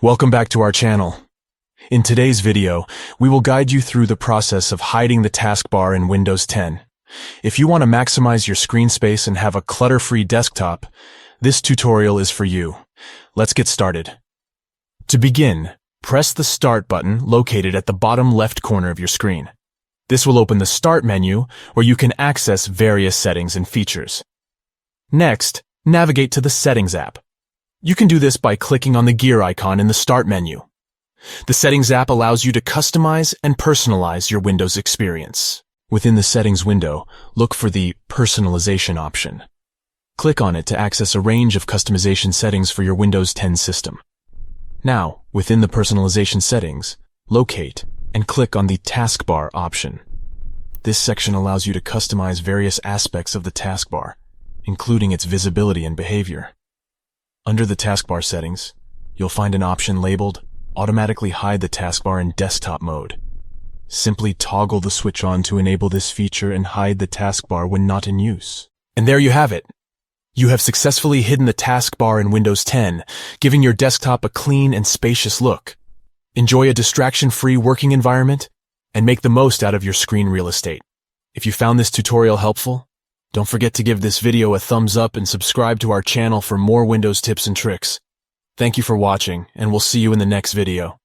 Welcome back to our channel. In today's video, we will guide you through the process of hiding the taskbar in Windows 10. If you want to maximize your screen space and have a clutter-free desktop, this tutorial is for you. Let's get started. To begin, press the Start button located at the bottom left corner of your screen. This will open the Start menu where you can access various settings and features. Next, navigate to the Settings app. You can do this by clicking on the gear icon in the Start menu. The Settings app allows you to customize and personalize your Windows experience. Within the Settings window, look for the Personalization option. Click on it to access a range of customization settings for your Windows 10 system. Now, within the Personalization settings, locate and click on the Taskbar option. This section allows you to customize various aspects of the taskbar, including its visibility and behavior. Under the taskbar settings, you'll find an option labeled Automatically Hide the Taskbar in Desktop Mode. Simply toggle the switch on to enable this feature and hide the taskbar when not in use. And there you have it. You have successfully hidden the taskbar in Windows 10, giving your desktop a clean and spacious look. Enjoy a distraction-free working environment and make the most out of your screen real estate. If you found this tutorial helpful, don't forget to give this video a thumbs up and subscribe to our channel for more Windows tips and tricks. Thank you for watching, and we'll see you in the next video.